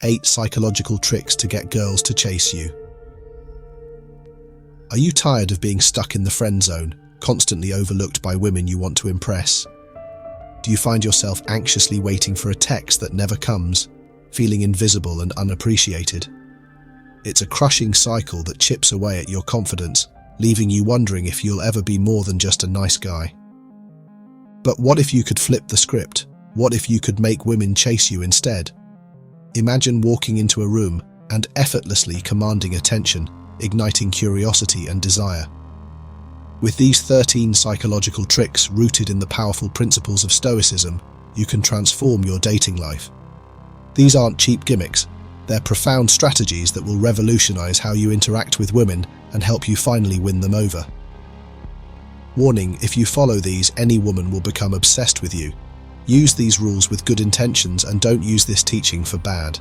8 psychological tricks to get girls to chase you. Are you tired of being stuck in the friend zone, constantly overlooked by women you want to impress? Do you find yourself anxiously waiting for a text that never comes, feeling invisible and unappreciated? It's a crushing cycle that chips away at your confidence, leaving you wondering if you'll ever be more than just a nice guy. But what if you could flip the script? What if you could make women chase you instead? Imagine walking into a room and effortlessly commanding attention, igniting curiosity and desire. With these 13 psychological tricks rooted in the powerful principles of Stoicism, you can transform your dating life. These aren't cheap gimmicks, they're profound strategies that will revolutionize how you interact with women and help you finally win them over. Warning: if you follow these, any woman will become obsessed with you. Use these rules with good intentions and don't use this teaching for bad.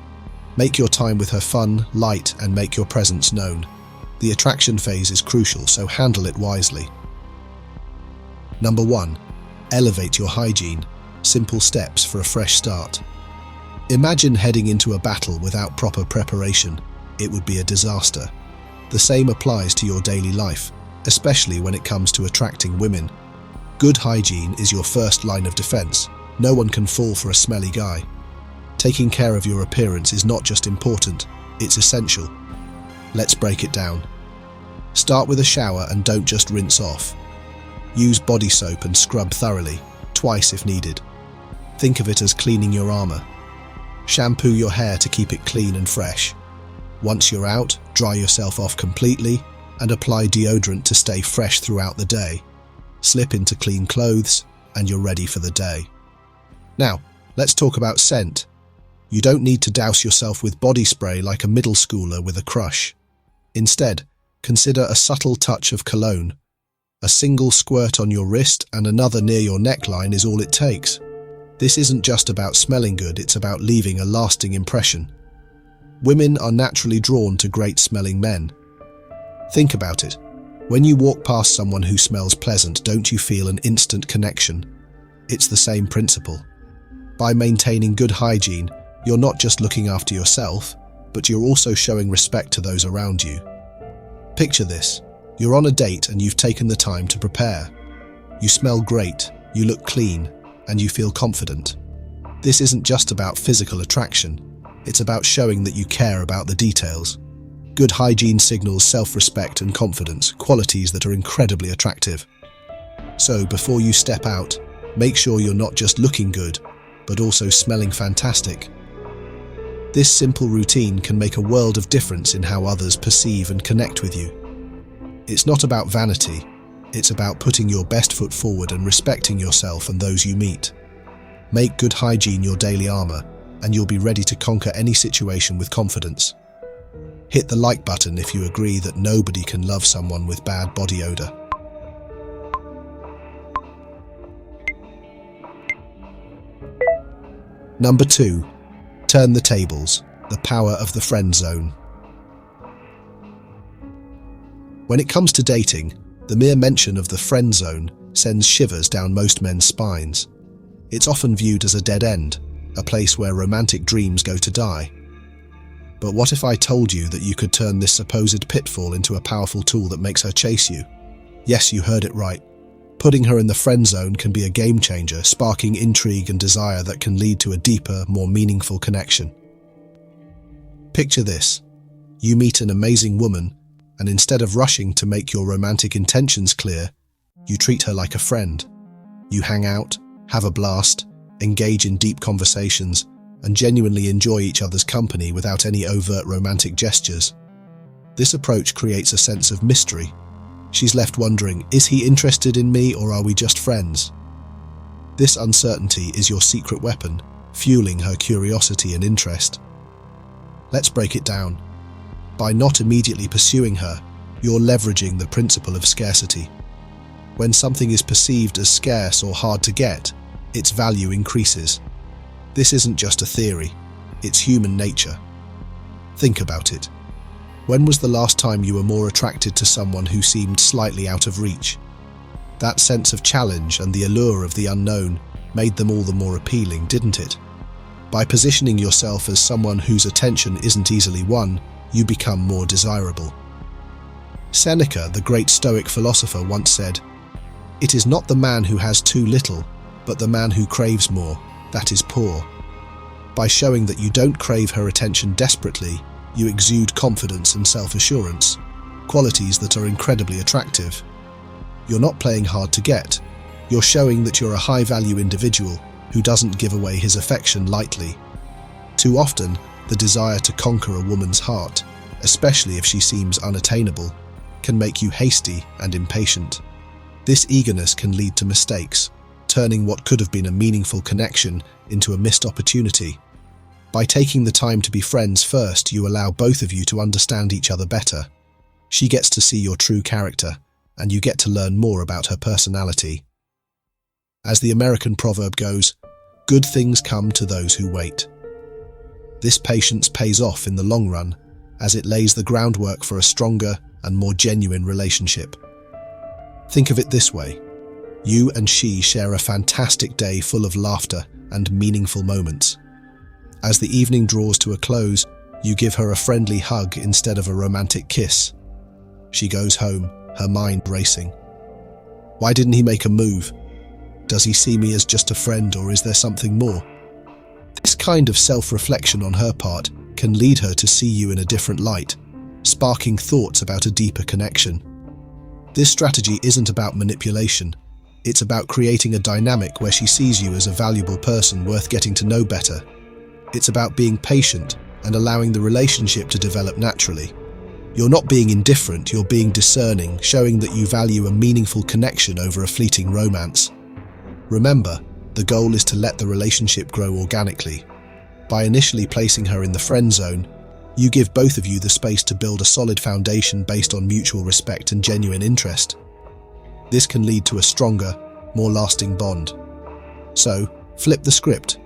Make your time with her fun, light, and make your presence known. The attraction phase is crucial, so handle it wisely. Number 1. Elevate your hygiene. Simple steps for a fresh start. Imagine heading into a battle without proper preparation. It would be a disaster. The same applies to your daily life, especially when it comes to attracting women. Good hygiene is your first line of defense. No one can fall for a smelly guy. Taking care of your appearance is not just important, it's essential. Let's break it down. Start with a shower and don't just rinse off. Use body soap and scrub thoroughly, twice if needed. Think of it as cleaning your armor. Shampoo your hair to keep it clean and fresh. Once you're out, dry yourself off completely and apply deodorant to stay fresh throughout the day. Slip into clean clothes and you're ready for the day. Now, let's talk about scent. You don't need to douse yourself with body spray like a middle schooler with a crush. Instead, consider a subtle touch of cologne. A single squirt on your wrist and another near your neckline is all it takes. This isn't just about smelling good, it's about leaving a lasting impression. Women are naturally drawn to great-smelling men. Think about it. When you walk past someone who smells pleasant, don't you feel an instant connection? It's the same principle. By maintaining good hygiene, you're not just looking after yourself, but you're also showing respect to those around you. Picture this. You're on a date and you've taken the time to prepare. You smell great, you look clean, and you feel confident. This isn't just about physical attraction. It's about showing that you care about the details. Good hygiene signals self-respect and confidence, qualities that are incredibly attractive. So, before you step out, make sure you're not just looking good, but also smelling fantastic. This simple routine can make a world of difference in how others perceive and connect with you. It's not about vanity, it's about putting your best foot forward and respecting yourself and those you meet. Make good hygiene your daily armor, and you'll be ready to conquer any situation with confidence. Hit the like button if you agree that nobody can love someone with bad body odor. Number 2. Turn the tables. The power of the friend zone. When it comes to dating, the mere mention of the friend zone sends shivers down most men's spines. It's often viewed as a dead end, a place where romantic dreams go to die. But what if I told you that you could turn this supposed pitfall into a powerful tool that makes her chase you? Yes, you heard it right. Putting her in the friend zone can be a game changer, sparking intrigue and desire that can lead to a deeper, more meaningful connection. Picture this. You meet an amazing woman, and instead of rushing to make your romantic intentions clear, you treat her like a friend. You hang out, have a blast, engage in deep conversations, and genuinely enjoy each other's company without any overt romantic gestures. This approach creates a sense of mystery. She's left wondering, is he interested in me or are we just friends? This uncertainty is your secret weapon, fueling her curiosity and interest. Let's break it down. By not immediately pursuing her, you're leveraging the principle of scarcity. When something is perceived as scarce or hard to get, its value increases. This isn't just a theory, it's human nature. Think about it. When was the last time you were more attracted to someone who seemed slightly out of reach? That sense of challenge and the allure of the unknown made them all the more appealing, didn't it? By positioning yourself as someone whose attention isn't easily won, you become more desirable. Seneca, the great Stoic philosopher, once said, "It is not the man who has too little, but the man who craves more, that is poor." By showing that you don't crave her attention desperately, you exude confidence and self-assurance, qualities that are incredibly attractive. You're not playing hard to get. You're showing that you're a high-value individual who doesn't give away his affection lightly. Too often, the desire to conquer a woman's heart, especially if she seems unattainable, can make you hasty and impatient. This eagerness can lead to mistakes, turning what could have been a meaningful connection into a missed opportunity. By taking the time to be friends first, you allow both of you to understand each other better. She gets to see your true character, and you get to learn more about her personality. As the American proverb goes, "Good things come to those who wait." This patience pays off in the long run, as it lays the groundwork for a stronger and more genuine relationship. Think of it this way. You and she share a fantastic day full of laughter and meaningful moments. As the evening draws to a close, you give her a friendly hug instead of a romantic kiss. She goes home, her mind racing. Why didn't he make a move? Does he see me as just a friend, or is there something more? This kind of self-reflection on her part can lead her to see you in a different light, sparking thoughts about a deeper connection. This strategy isn't about manipulation. It's about creating a dynamic where she sees you as a valuable person worth getting to know better. It's about being patient and allowing the relationship to develop naturally. You're not being indifferent, you're being discerning, showing that you value a meaningful connection over a fleeting romance. Remember, the goal is to let the relationship grow organically. By initially placing her in the friend zone, you give both of you the space to build a solid foundation based on mutual respect and genuine interest. This can lead to a stronger, more lasting bond. So, flip the script.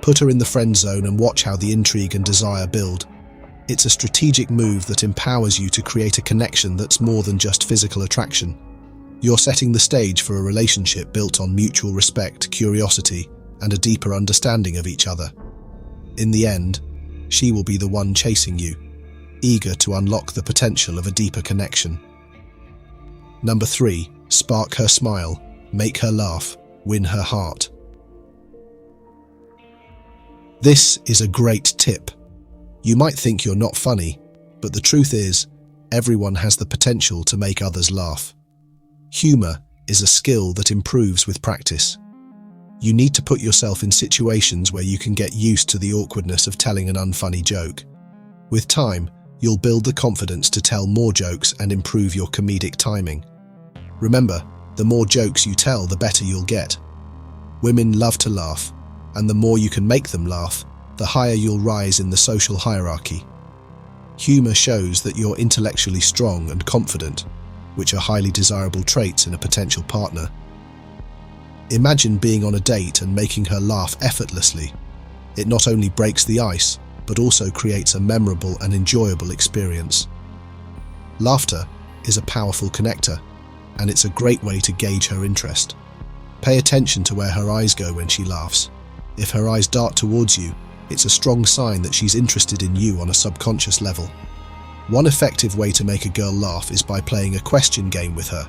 Put her in the friend zone and watch how the intrigue and desire build. It's a strategic move that empowers you to create a connection that's more than just physical attraction. You're setting the stage for a relationship built on mutual respect, curiosity, and a deeper understanding of each other. In the end, she will be the one chasing you, eager to unlock the potential of a deeper connection. Number 3, spark her smile, make her laugh, win her heart. This is a great tip. You might think you're not funny, but the truth is, everyone has the potential to make others laugh. Humor is a skill that improves with practice. You need to put yourself in situations where you can get used to the awkwardness of telling an unfunny joke. With time, you'll build the confidence to tell more jokes and improve your comedic timing. Remember, the more jokes you tell, the better you'll get. Women love to laugh, and the more you can make them laugh, the higher you'll rise in the social hierarchy. Humor shows that you're intellectually strong and confident, which are highly desirable traits in a potential partner. Imagine being on a date and making her laugh effortlessly. It not only breaks the ice, but also creates a memorable and enjoyable experience. Laughter is a powerful connector, and it's a great way to gauge her interest. Pay attention to where her eyes go when she laughs. If her eyes dart towards you, it's a strong sign that she's interested in you on a subconscious level. One effective way to make a girl laugh is by playing a question game with her.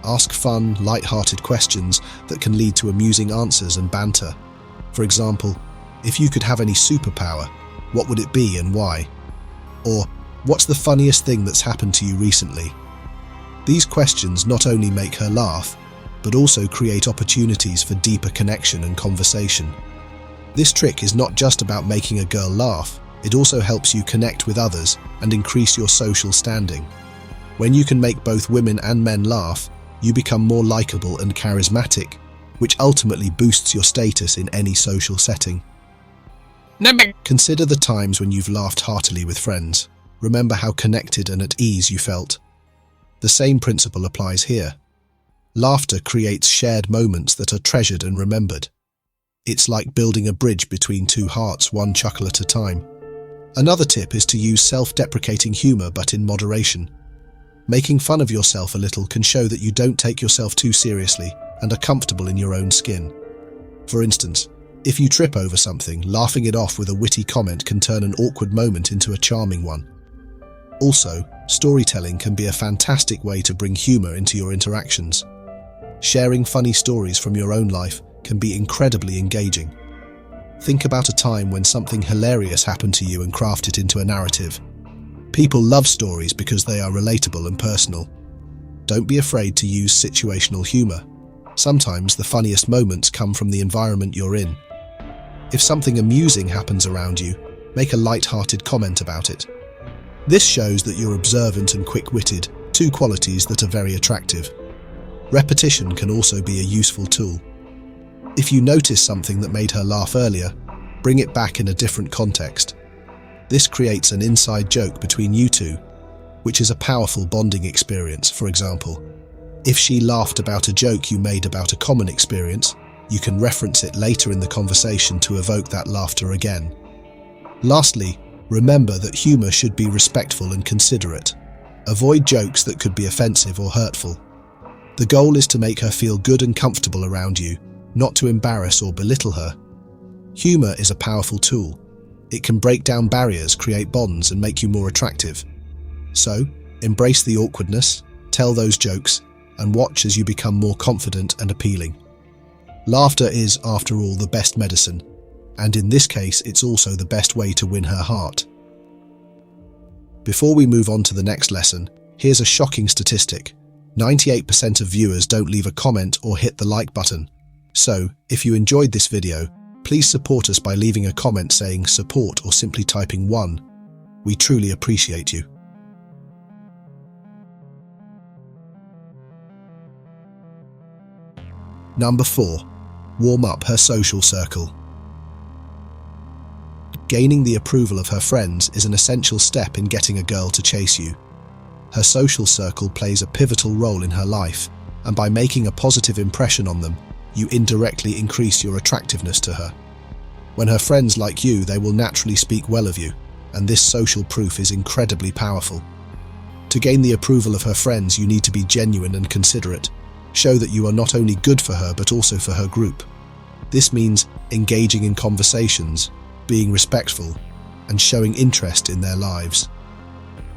Ask fun, light-hearted questions that can lead to amusing answers and banter. For example, if you could have any superpower, what would it be and why? Or, what's the funniest thing that's happened to you recently? These questions not only make her laugh, but also create opportunities for deeper connection and conversation. This trick is not just about making a girl laugh, it also helps you connect with others and increase your social standing. When you can make both women and men laugh, you become more likable and charismatic, which ultimately boosts your status in any social setting. Consider the times when you've laughed heartily with friends. Remember how connected and at ease you felt. The same principle applies here. Laughter creates shared moments that are treasured and remembered. It's like building a bridge between two hearts, one chuckle at a time. Another tip is to use self-deprecating humor, but in moderation. Making fun of yourself a little can show that you don't take yourself too seriously and are comfortable in your own skin. For instance, If you trip over something, laughing it off with a witty comment can turn an awkward moment into a charming one. Also, storytelling can be a fantastic way to bring humor into your interactions. Sharing funny stories from your own life can be incredibly engaging. Think about a time when something hilarious happened to you and craft it into a narrative. People love stories because they are relatable and personal. Don't be afraid to use situational humor. Sometimes the funniest moments come from the environment you're in. If something amusing happens around you, make a light-hearted comment about it. This shows that you're observant and quick-witted, two qualities that are very attractive. Repetition can also be a useful tool. If you notice something that made her laugh earlier, bring it back in a different context. This creates an inside joke between you two, which is a powerful bonding experience. For example, if she laughed about a joke you made about a common experience, you can reference it later in the conversation to evoke that laughter again. Lastly, remember that humor should be respectful and considerate. Avoid jokes that could be offensive or hurtful. The goal is to make her feel good and comfortable around you, not to embarrass or belittle her. Humor is a powerful tool. It can break down barriers, create bonds, and make you more attractive. So, embrace the awkwardness, tell those jokes, and watch as you become more confident and appealing. Laughter is, after all, the best medicine, and in this case, it's also the best way to win her heart. Before we move on to the next lesson, here's a shocking statistic. 98% of viewers don't leave a comment or hit the like button. So, if you enjoyed this video, please support us by leaving a comment saying support or simply typing 1. We truly appreciate you. Number 4. Warm up her social circle. Gaining the approval of her friends is an essential step in getting a girl to chase you. Her social circle plays a pivotal role in her life, and by making a positive impression on them, you indirectly increase your attractiveness to her. When her friends like you, they will naturally speak well of you, and this social proof is incredibly powerful. To gain the approval of her friends, you need to be genuine and considerate. Show that you are not only good for her, but also for her group. This means engaging in conversations, being respectful, and showing interest in their lives.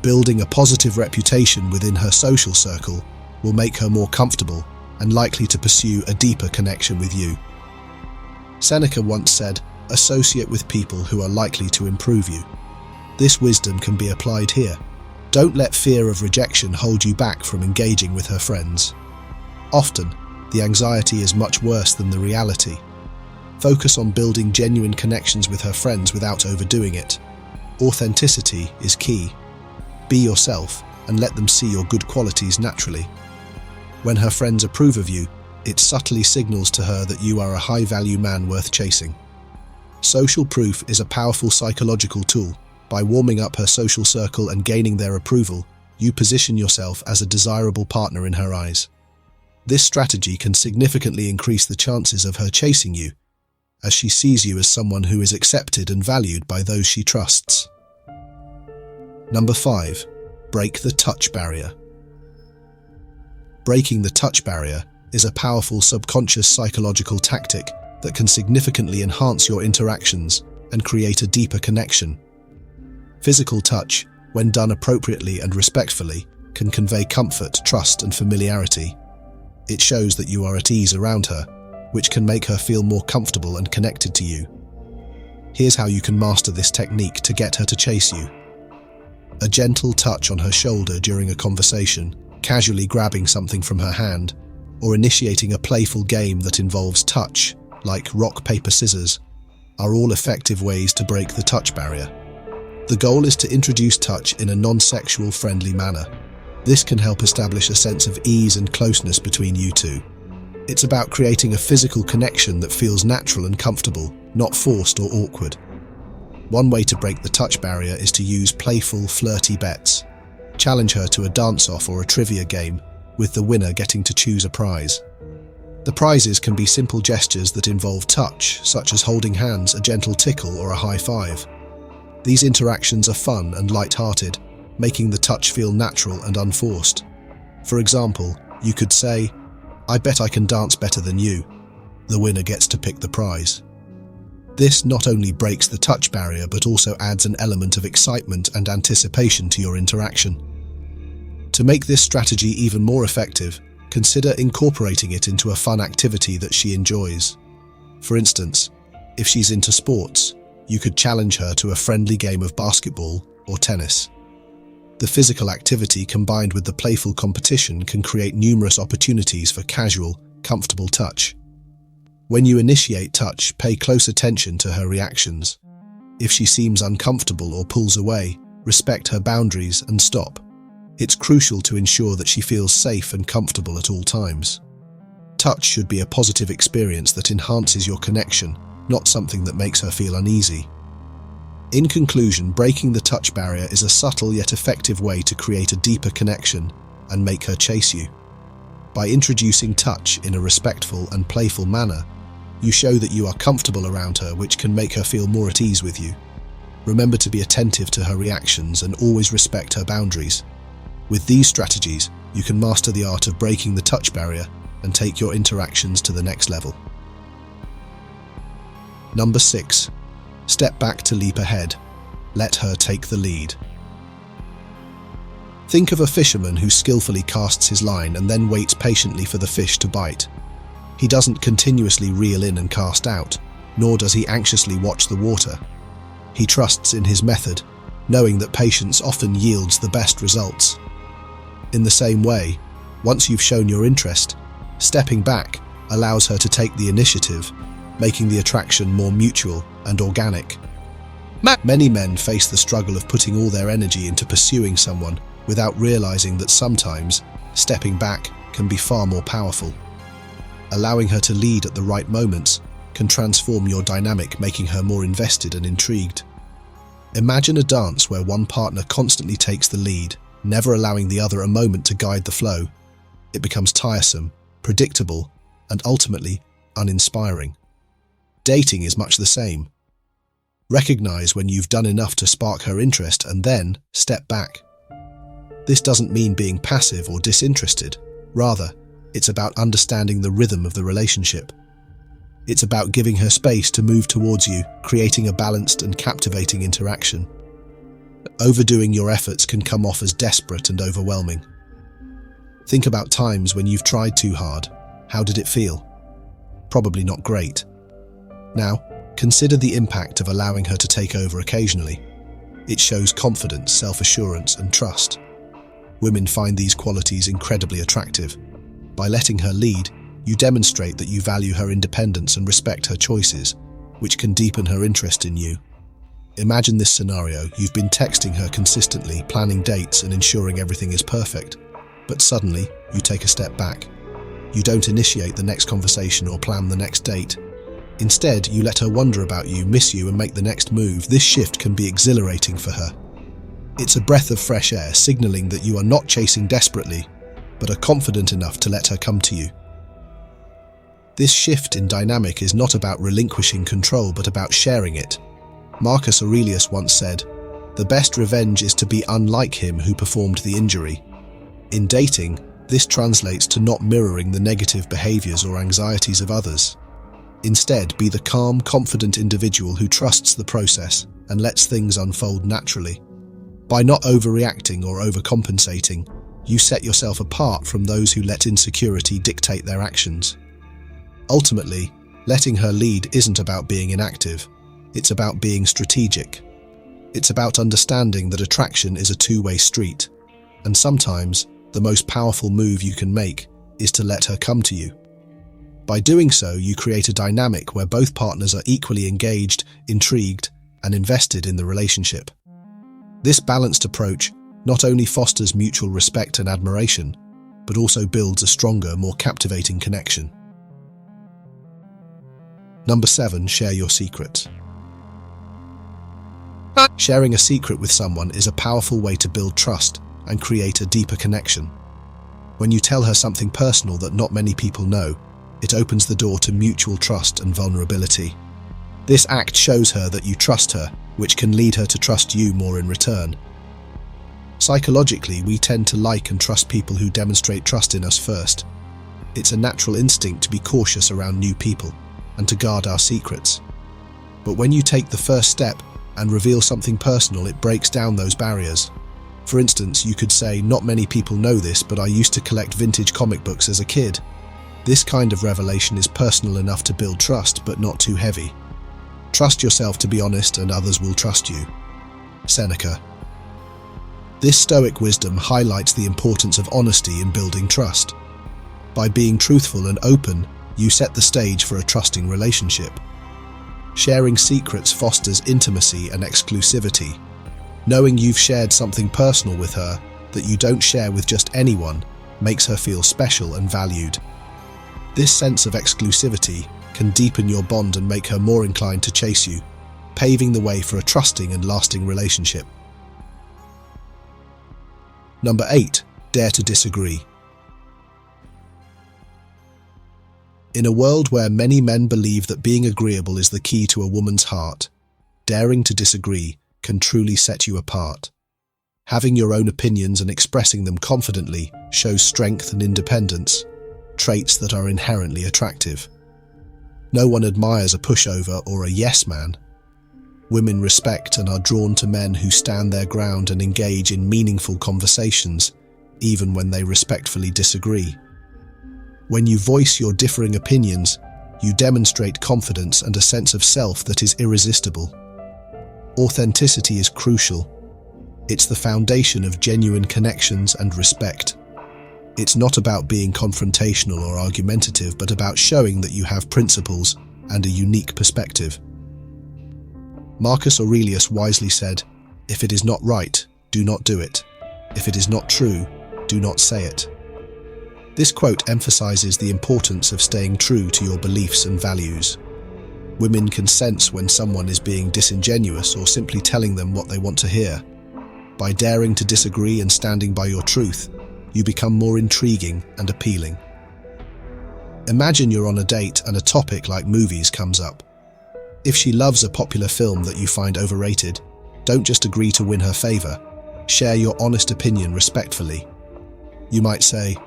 Building a positive reputation within her social circle will make her more comfortable and likely to pursue a deeper connection with you. Seneca once said, "Associate with people who are likely to improve you." This wisdom can be applied here. Don't let fear of rejection hold you back from engaging with her friends. Often, the anxiety is much worse than the reality. Focus on building genuine connections with her friends without overdoing it. Authenticity is key. Be yourself and let them see your good qualities naturally. When her friends approve of you, it subtly signals to her that you are a high-value man worth chasing. Social proof is a powerful psychological tool. By warming up her social circle and gaining their approval, you position yourself as a desirable partner in her eyes. This strategy can significantly increase the chances of her chasing you, as she sees you as someone who is accepted and valued by those she trusts. Number 5. Break the touch barrier. Breaking the touch barrier is a powerful subconscious psychological tactic that can significantly enhance your interactions and create a deeper connection. Physical touch, when done appropriately and respectfully, can convey comfort, trust, and familiarity. It shows that you are at ease around her, which can make her feel more comfortable and connected to you. Here's how you can master this technique to get her to chase you. A gentle touch on her shoulder during a conversation, casually grabbing something from her hand, or initiating a playful game that involves touch, like rock, paper, scissors, are all effective ways to break the touch barrier. The goal is to introduce touch in a non-sexual friendly manner. This can help establish a sense of ease and closeness between you two. It's about creating a physical connection that feels natural and comfortable, not forced or awkward. One way to break the touch barrier is to use playful, flirty bets. Challenge her to a dance-off or a trivia game, with the winner getting to choose a prize. The prizes can be simple gestures that involve touch, such as holding hands, a gentle tickle, or a high five. These interactions are fun and light-hearted, making the touch feel natural and unforced. For example, you could say, "I bet I can dance better than you." The winner gets to pick the prize. This not only breaks the touch barrier but also adds an element of excitement and anticipation to your interaction. To make this strategy even more effective, consider incorporating it into a fun activity that she enjoys. For instance, if she's into sports, you could challenge her to a friendly game of basketball or tennis. The physical activity combined with the playful competition can create numerous opportunities for casual, comfortable touch. When you initiate touch, pay close attention to her reactions. If she seems uncomfortable or pulls away, respect her boundaries and stop. It's crucial to ensure that she feels safe and comfortable at all times. Touch should be a positive experience that enhances your connection, not something that makes her feel uneasy. In conclusion, breaking the touch barrier is a subtle yet effective way to create a deeper connection and make her chase you. By introducing touch in a respectful and playful manner, you show that you are comfortable around her, which can make her feel more at ease with you. Remember to be attentive to her reactions and always respect her boundaries. With these strategies, you can master the art of breaking the touch barrier and take your interactions to the next level. Number 6. Step back to leap ahead. Let her take the lead. Think of a fisherman who skillfully casts his line and then waits patiently for the fish to bite. He doesn't continuously reel in and cast out, nor does he anxiously watch the water. He trusts in his method, knowing that patience often yields the best results. In the same way, once you've shown your interest, stepping back allows her to take the initiative, making the attraction more mutual and organic. Many men face the struggle of putting all their energy into pursuing someone without realizing that sometimes stepping back can be far more powerful. Allowing her to lead at the right moments can transform your dynamic, making her more invested and intrigued. Imagine a dance where one partner constantly takes the lead, never allowing the other a moment to guide the flow. It becomes tiresome, predictable, and ultimately uninspiring. Dating is much the same. Recognize when you've done enough to spark her interest and then step back. This doesn't mean being passive or disinterested. Rather, it's about understanding the rhythm of the relationship. It's about giving her space to move towards you, creating a balanced and captivating interaction. Overdoing your efforts can come off as desperate and overwhelming. Think about times when you've tried too hard. How did it feel? Probably not great. Now, consider the impact of allowing her to take over occasionally. It shows confidence, self-assurance, and trust. Women find these qualities incredibly attractive. By letting her lead, you demonstrate that you value her independence and respect her choices, which can deepen her interest in you. Imagine this scenario: you've been texting her consistently, planning dates and ensuring everything is perfect. But suddenly, you take a step back. You don't initiate the next conversation or plan the next date. Instead, you let her wonder about you, miss you, and make the next move. This shift can be exhilarating for her. It's a breath of fresh air, signaling that you are not chasing desperately, but are confident enough to let her come to you. This shift in dynamic is not about relinquishing control, but about sharing it. Marcus Aurelius once said, "The best revenge is to be unlike him who performed the injury." In dating, this translates to not mirroring the negative behaviors or anxieties of others. Instead, be the calm, confident individual who trusts the process and lets things unfold naturally. By not overreacting or overcompensating, you set yourself apart from those who let insecurity dictate their actions. Ultimately, letting her lead isn't about being inactive. It's about being strategic. It's about understanding that attraction is a two-way street, and sometimes the most powerful move you can make is to let her come to you. By doing so, you create a dynamic where both partners are equally engaged, intrigued, and invested in the relationship. This balanced approach not only fosters mutual respect and admiration, but also builds a stronger, more captivating connection. Number 7, share your secrets. Sharing a secret with someone is a powerful way to build trust and create a deeper connection. When you tell her something personal that not many people know, it opens the door to mutual trust and vulnerability. This act shows her that you trust her, which can lead her to trust you more in return. Psychologically, we tend to like and trust people who demonstrate trust in us first. It's a natural instinct to be cautious around new people and to guard our secrets. But when you take the first step and reveal something personal, it breaks down those barriers. For instance, you could say, not many people know this, but I used to collect vintage comic books as a kid. This kind of revelation is personal enough to build trust, but not too heavy. Trust yourself to be honest, and others will trust you. Seneca. This Stoic wisdom highlights the importance of honesty in building trust. By being truthful and open, you set the stage for a trusting relationship. Sharing secrets fosters intimacy and exclusivity. Knowing you've shared something personal with her that you don't share with just anyone makes her feel special and valued. This sense of exclusivity can deepen your bond and make her more inclined to chase you, paving the way for a trusting and lasting relationship. Number 8. Dare to disagree. In a world where many men believe that being agreeable is the key to a woman's heart, daring to disagree can truly set you apart. Having your own opinions and expressing them confidently shows strength and independence, traits that are inherently attractive. No one admires a pushover or a yes man. Women respect and are drawn to men who stand their ground and engage in meaningful conversations, even when they respectfully disagree. When you voice your differing opinions, you demonstrate confidence and a sense of self that is irresistible. Authenticity is crucial. It's the foundation of genuine connections and respect. It's not about being confrontational or argumentative, but about showing that you have principles and a unique perspective. Marcus Aurelius wisely said, "If it is not right, do not do it. If it is not true, do not say it." This quote emphasizes the importance of staying true to your beliefs and values. Women can sense when someone is being disingenuous or simply telling them what they want to hear. By daring to disagree and standing by your truth, you become more intriguing and appealing. Imagine you're on a date and a topic like movies comes up. If she loves a popular film that you find overrated, don't just agree to win her favor. Share your honest opinion respectfully. You might say,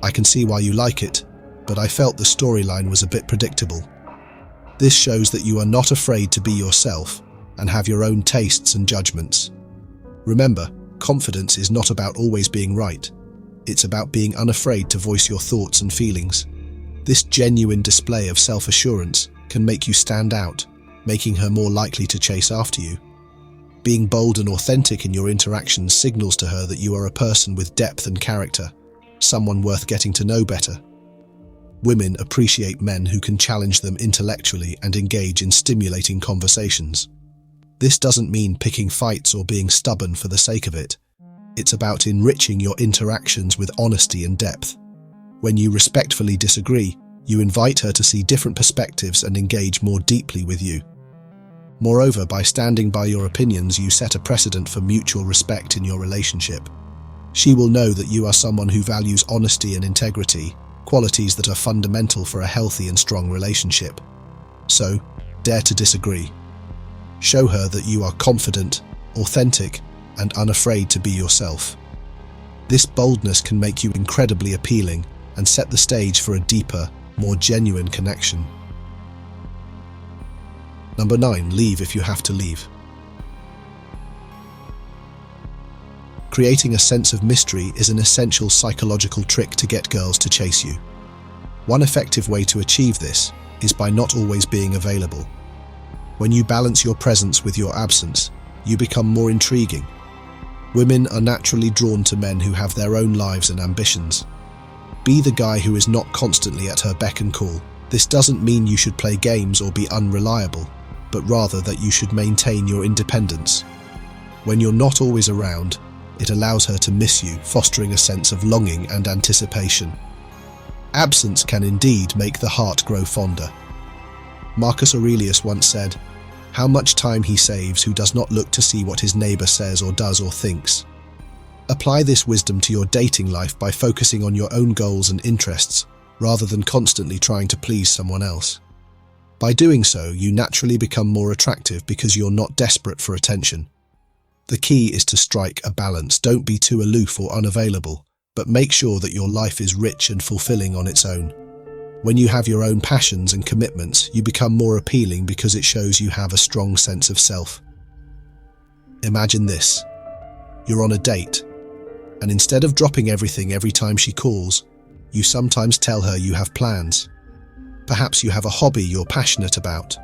"I can see why you like it, but I felt the storyline was a bit predictable." This shows that you are not afraid to be yourself and have your own tastes and judgments. Remember, confidence is not about always being right. It's about being unafraid to voice your thoughts and feelings. This genuine display of self-assurance can make you stand out, making her more likely to chase after you. Being bold and authentic in your interactions signals to her that you are a person with depth and character, someone worth getting to know better. Women appreciate men who can challenge them intellectually and engage in stimulating conversations. This doesn't mean picking fights or being stubborn for the sake of it. It's about enriching your interactions with honesty and depth. When you respectfully disagree, you invite her to see different perspectives and engage more deeply with you. Moreover, by standing by your opinions, you set a precedent for mutual respect in your relationship. She will know that you are someone who values honesty and integrity, qualities that are fundamental for a healthy and strong relationship. So, dare to disagree. Show her that you are confident, authentic, and unafraid to be yourself. This boldness can make you incredibly appealing and set the stage for a deeper, more genuine connection. Number 9. Leave if you have to leave. Creating a sense of mystery is an essential psychological trick to get girls to chase you. One effective way to achieve this is by not always being available. When you balance your presence with your absence, you become more intriguing. Women are naturally drawn to men who have their own lives and ambitions. Be the guy who is not constantly at her beck and call. This doesn't mean you should play games or be unreliable, but rather that you should maintain your independence. When you're not always around, it allows her to miss you, fostering a sense of longing and anticipation. Absence can indeed make the heart grow fonder. Marcus Aurelius once said, "How much time he saves who does not look to see what his neighbor says or does or thinks." Apply this wisdom to your dating life by focusing on your own goals and interests, rather than constantly trying to please someone else. By doing so, you naturally become more attractive because you're not desperate for attention. The key is to strike a balance. Don't be too aloof or unavailable, but make sure that your life is rich and fulfilling on its own. When you have your own passions and commitments, you become more appealing because it shows you have a strong sense of self. Imagine this. You're on a date, and instead of dropping everything every time she calls, you sometimes tell her you have plans. Perhaps you have a hobby you're passionate about,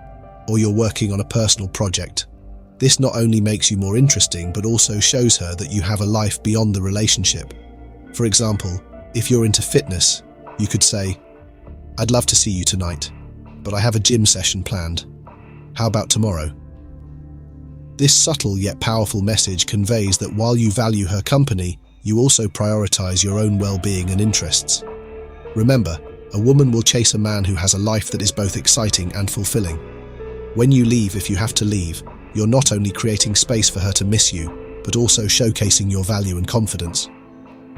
or you're working on a personal project. This not only makes you more interesting, but also shows her that you have a life beyond the relationship. For example, if you're into fitness, you could say, "I'd love to see you tonight, but I have a gym session planned. How about tomorrow?" This subtle yet powerful message conveys that while you value her company, you also prioritize your own well-being and interests. Remember, a woman will chase a man who has a life that is both exciting and fulfilling. When you leave, if you have to leave, you're not only creating space for her to miss you, but also showcasing your value and confidence.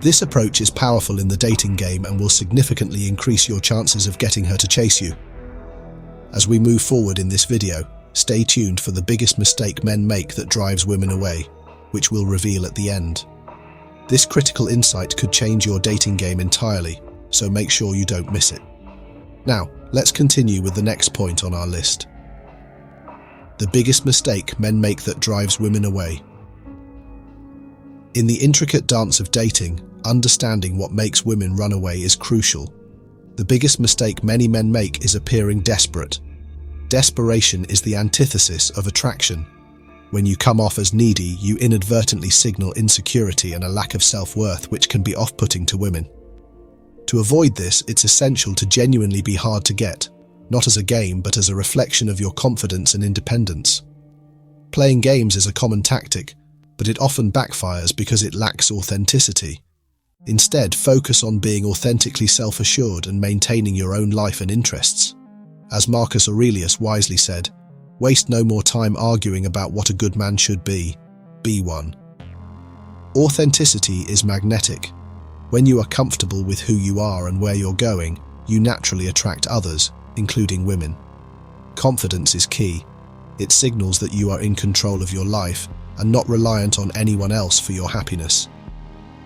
This approach is powerful in the dating game and will significantly increase your chances of getting her to chase you. As we move forward in this video, stay tuned for the biggest mistake men make that drives women away, which we'll reveal at the end. This critical insight could change your dating game entirely, so make sure you don't miss it. Now, let's continue with the next point on our list. The biggest mistake men make that drives women away. In the intricate dance of dating, understanding what makes women run away is crucial. The biggest mistake many men make is appearing desperate. Desperation is the antithesis of attraction. When you come off as needy, you inadvertently signal insecurity and a lack of self-worth, which can be off-putting to women. To avoid this, it's essential to genuinely be hard to get, not as a game, but as a reflection of your confidence and independence. Playing games is a common tactic, but it often backfires because it lacks authenticity. Instead, focus on being authentically self-assured and maintaining your own life and interests. As Marcus Aurelius wisely said, "Waste no more time arguing about what a good man should be one." Authenticity is magnetic. When you are comfortable with who you are and where you're going, you naturally attract others, including women. Confidence is key. It signals that you are in control of your life and not reliant on anyone else for your happiness.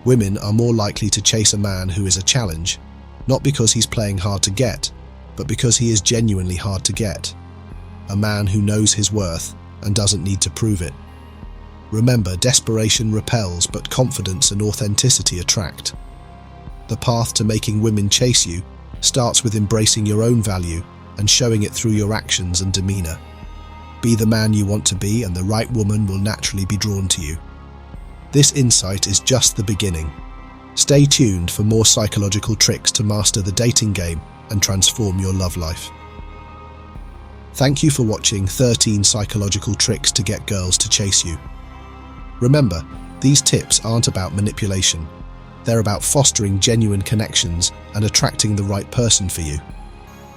Women are more likely to chase a man who is a challenge, not because he's playing hard to get, but because he is genuinely hard to get. A man who knows his worth and doesn't need to prove it. Remember, desperation repels, but confidence and authenticity attract. The path to making women chase you starts with embracing your own value and showing it through your actions and demeanor. Be the man you want to be, and the right woman will naturally be drawn to you. This insight is just the beginning. Stay tuned for more psychological tricks to master the dating game and transform your love life. Thank you for watching 13 psychological tricks to get girls to chase you. Remember, these tips aren't about manipulation. They're about fostering genuine connections and attracting the right person for you.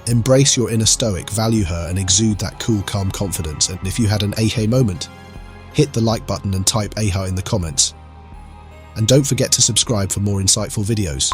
Embrace your inner Stoic, value her, and exude that cool, calm confidence. And if you had an aha moment, hit the like button and type aha in the comments. And don't forget to subscribe for more insightful videos.